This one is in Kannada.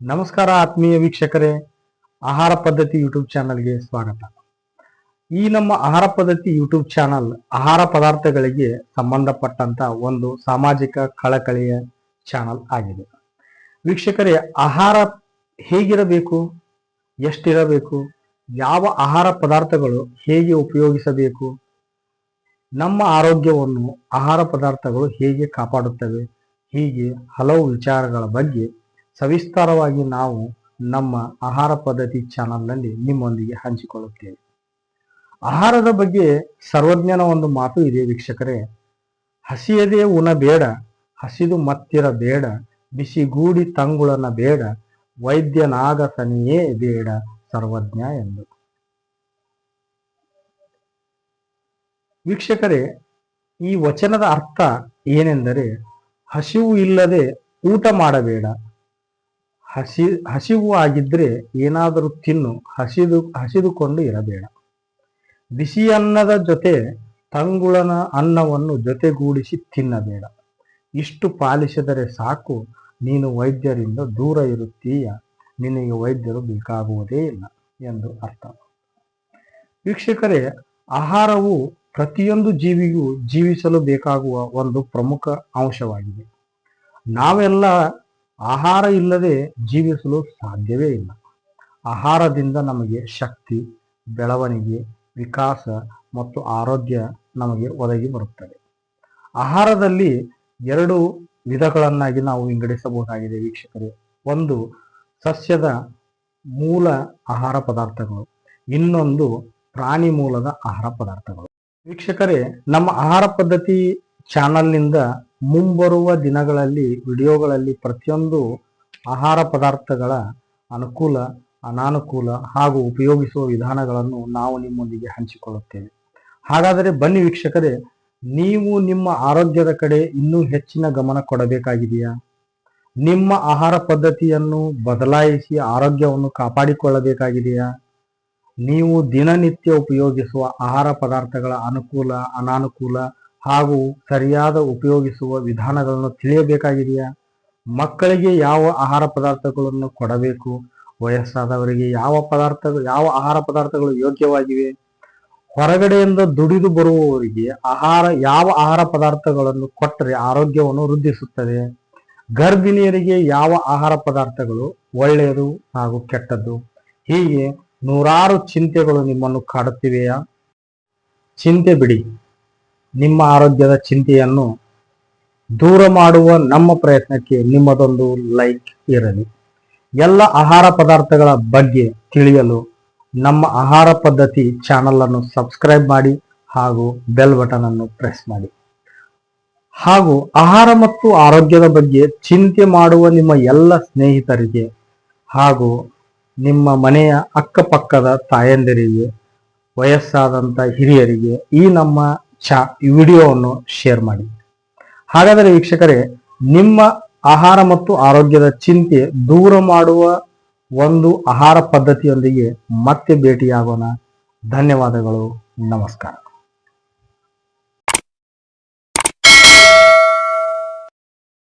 ನಮಸ್ಕಾರ ಆತ್ಮೀಯ ವೀಕ್ಷಕರೇ, ಆಹಾರ ಪದ್ಧತಿ ಯೂಟ್ಯೂಬ್ ಚಾನಲ್ಗೆ ಸ್ವಾಗತ. ಈ ನಮ್ಮ ಆಹಾರ ಪದ್ಧತಿ ಯೂಟ್ಯೂಬ್ ಚಾನಲ್ ಆಹಾರ ಪದಾರ್ಥಗಳಿಗೆ ಸಂಬಂಧಪಟ್ಟಂತ ಒಂದು ಸಾಮಾಜಿಕ ಕಳಕಳಿಯ ಚಾನಲ್ ಆಗಿದೆ. ವೀಕ್ಷಕರೇ, ಆಹಾರ ಹೇಗಿರಬೇಕು, ಎಷ್ಟಿರಬೇಕು, ಯಾವ ಆಹಾರ ಪದಾರ್ಥಗಳು ಹೇಗೆ ಉಪಯೋಗಿಸಬೇಕು, ನಮ್ಮ ಆರೋಗ್ಯವನ್ನು ಆಹಾರ ಪದಾರ್ಥಗಳು ಹೇಗೆ ಕಾಪಾಡುತ್ತವೆ, ಹೀಗೆ ಹಲವು ವಿಚಾರಗಳ ಬಗ್ಗೆ ಸವಿಸ್ತಾರವಾಗಿ ನಾವು ನಮ್ಮ ಆಹಾರ ಪದ್ಧತಿ ಚಾನಲ್ನಲ್ಲಿ ನಿಮ್ಮೊಂದಿಗೆ ಹಂಚಿಕೊಳ್ಳುತ್ತೇವೆ. ಆಹಾರದ ಬಗ್ಗೆ ಸರ್ವಜ್ಞನ ಒಂದು ಮಾತು ಇದೆ ವೀಕ್ಷಕರೇ. ಹಸಿಯದೇ ಉಣಬೇಡ, ಹಸಿದು ಮತ್ತಿರಬೇಡ, ಬಿಸಿಗೂಡಿ ತಂಗುಳನ ಬೇಡ, ವೈದ್ಯನಾಗತನೆಯೇ ಬೇಡ ಸರ್ವಜ್ಞ ಎಂದು. ವೀಕ್ಷಕರೇ, ಈ ವಚನದ ಅರ್ಥ ಏನೆಂದರೆ, ಹಸಿವು ಇಲ್ಲದೆ ಊಟ ಮಾಡಬೇಡ, ಹಸಿವು ಆಗಿದ್ರೆ ಏನಾದರೂ ತಿನ್ನು, ಹಸಿದುಕೊಂಡು ಇರಬೇಡ. ಬಿಸಿ ಅನ್ನದ ಜೊತೆ ತಂಗುಳನ ಅನ್ನವನ್ನು ಜೊತೆಗೂಡಿಸಿ ತಿನ್ನಬೇಡ. ಇಷ್ಟು ಪಾಲಿಸಿದರೆ ಸಾಕು, ನೀನು ವೈದ್ಯರಿಂದ ದೂರ ಇರುತ್ತೀಯ, ನಿನಗೆ ವೈದ್ಯರು ಬೇಕಾಗುವುದೇ ಇಲ್ಲ ಎಂದು ಅರ್ಥ. ವೀಕ್ಷಕರೇ, ಆಹಾರವು ಪ್ರತಿಯೊಂದು ಜೀವಿಗೂ ಜೀವಿಸಲು ಬೇಕಾಗುವ ಒಂದು ಪ್ರಮುಖ ಅಂಶವಾಗಿದೆ. ನಾವೆಲ್ಲ ಆಹಾರ ಇಲ್ಲದೆ ಜೀವಿಸಲು ಸಾಧ್ಯವೇ ಇಲ್ಲ. ಆಹಾರದಿಂದ ನಮಗೆ ಶಕ್ತಿ, ಬೆಳವಣಿಗೆ, ವಿಕಾಸ ಮತ್ತು ಆರೋಗ್ಯ ನಮಗೆ ಒದಗಿ ಬರುತ್ತದೆ. ಆಹಾರದಲ್ಲಿ ಎರಡು ವಿಧಗಳನ್ನಾಗಿ ನಾವು ವಿಂಗಡಿಸಬಹುದಾಗಿದೆ ವೀಕ್ಷಕರೇ. ಒಂದು ಸಸ್ಯದ ಮೂಲ ಆಹಾರ ಪದಾರ್ಥಗಳು, ಇನ್ನೊಂದು ಪ್ರಾಣಿ ಮೂಲದ ಆಹಾರ ಪದಾರ್ಥಗಳು. ವೀಕ್ಷಕರೇ, ನಮ್ಮ ಆಹಾರ ಪದ್ಧತಿ ಚಾನಲ್ನಿಂದ ಮುಂಬರುವ ದಿನಗಳಲ್ಲಿ ವಿಡಿಯೋಗಳಲ್ಲಿ ಪ್ರತಿಯೊಂದು ಆಹಾರ ಪದಾರ್ಥಗಳ ಅನುಕೂಲ, ಅನಾನುಕೂಲ ಹಾಗೂ ಉಪಯೋಗಿಸುವ ವಿಧಾನಗಳನ್ನು ನಾವು ನಿಮ್ಮೊಂದಿಗೆ ಹಂಚಿಕೊಳ್ಳುತ್ತೇವೆ. ಹಾಗಾದರೆ ಬನ್ನಿ ವೀಕ್ಷಕರೇ, ನೀವು ನಿಮ್ಮ ಆರೋಗ್ಯದ ಕಡೆ ಇನ್ನೂ ಹೆಚ್ಚಿನ ಗಮನ ಕೊಡಬೇಕಾಗಿದೆಯಾ? ನಿಮ್ಮ ಆಹಾರ ಪದ್ಧತಿಯನ್ನು ಬದಲಾಯಿಸಿ ಆರೋಗ್ಯವನ್ನು ಕಾಪಾಡಿಕೊಳ್ಳಬೇಕಾಗಿದೆಯಾ? ನೀವು ದಿನನಿತ್ಯ ಉಪಯೋಗಿಸುವ ಆಹಾರ ಪದಾರ್ಥಗಳ ಅನುಕೂಲ, ಅನಾನುಕೂಲ ಹಾಗೂ ಸರಿಯಾದ ಉಪಯೋಗಿಸುವ ವಿಧಾನಗಳನ್ನು ತಿಳಿಯಬೇಕಾಗಿದೆಯಾ? ಮಕ್ಕಳಿಗೆ ಯಾವ ಆಹಾರ ಪದಾರ್ಥಗಳನ್ನು ಕೊಡಬೇಕು, ವಯಸ್ಸಾದವರಿಗೆ ಯಾವ ಆಹಾರ ಪದಾರ್ಥಗಳು ಯೋಗ್ಯವಾಗಿವೆ, ಹೊರಗಡೆಯಿಂದ ದುಡಿದು ಬರುವವರಿಗೆ ಯಾವ ಆಹಾರ ಪದಾರ್ಥಗಳನ್ನು ಕೊಟ್ಟರೆ ಆರೋಗ್ಯವನ್ನು ವೃದ್ಧಿಸುತ್ತದೆ, ಗರ್ಭಿಣಿಯರಿಗೆ ಯಾವ ಆಹಾರ ಪದಾರ್ಥಗಳು ಒಳ್ಳೆಯದು ಹಾಗೂ ಕೆಟ್ಟದ್ದು, ಹೀಗೆ ನೂರಾರು ಚಿಂತೆಗಳು ನಿಮ್ಮನ್ನು ಕಾಡುತ್ತಿವೆಯಾ? ಚಿಂತೆ ಬಿಡಿ, ನಿಮ್ಮ ಆರೋಗ್ಯದ ಚಿಂತೆಯನ್ನು ದೂರ ಮಾಡುವ ನಮ್ಮ ಪ್ರಯತ್ನಕ್ಕೆ ನಿಮ್ಮದೊಂದು ಲೈಕ್ ಇರಲಿ. ಎಲ್ಲ ಆಹಾರ ಪದಾರ್ಥಗಳ ಬಗ್ಗೆ ತಿಳಿಯಲು ನಮ್ಮ ಆಹಾರ ಪದ್ಧತಿ ಚಾನಲ್ ಅನ್ನು ಸಬ್ಸ್ಕ್ರೈಬ್ ಮಾಡಿ ಹಾಗೂ ಬೆಲ್ ಬಟನ್ ಅನ್ನು ಪ್ರೆಸ್ ಮಾಡಿ. ಹಾಗೂ ಆಹಾರ ಮತ್ತು ಆರೋಗ್ಯದ ಬಗ್ಗೆ ಚಿಂತೆ ಮಾಡುವ ನಿಮ್ಮ ಎಲ್ಲ ಸ್ನೇಹಿತರಿಗೆ ಹಾಗೂ ನಿಮ್ಮ ಮನೆಯ ಅಕ್ಕಪಕ್ಕದ ತಾಯಂದಿರಿಗೆ, ವಯಸ್ಸಾದಂಥ ಹಿರಿಯರಿಗೆ ಈ ನಮ್ಮ ವಿಡಿಯೋವನ್ನು ಶೇರ್ ಮಾಡಿ. ಹಾಗಾದರೆ ವೀಕ್ಷಕರೇ, ನಿಮ್ಮ ಆಹಾರ ಮತ್ತು ಆರೋಗ್ಯದ ಚಿಂತೆ ದೂರ ಮಾಡುವ ಒಂದು ಆಹಾರ ಪದ್ಧತಿಯೊಂದಿಗೆ ಮತ್ತೆ ಭೇಟಿಯಾಗೋಣ. ಧನ್ಯವಾದಗಳು. ನಮಸ್ಕಾರ.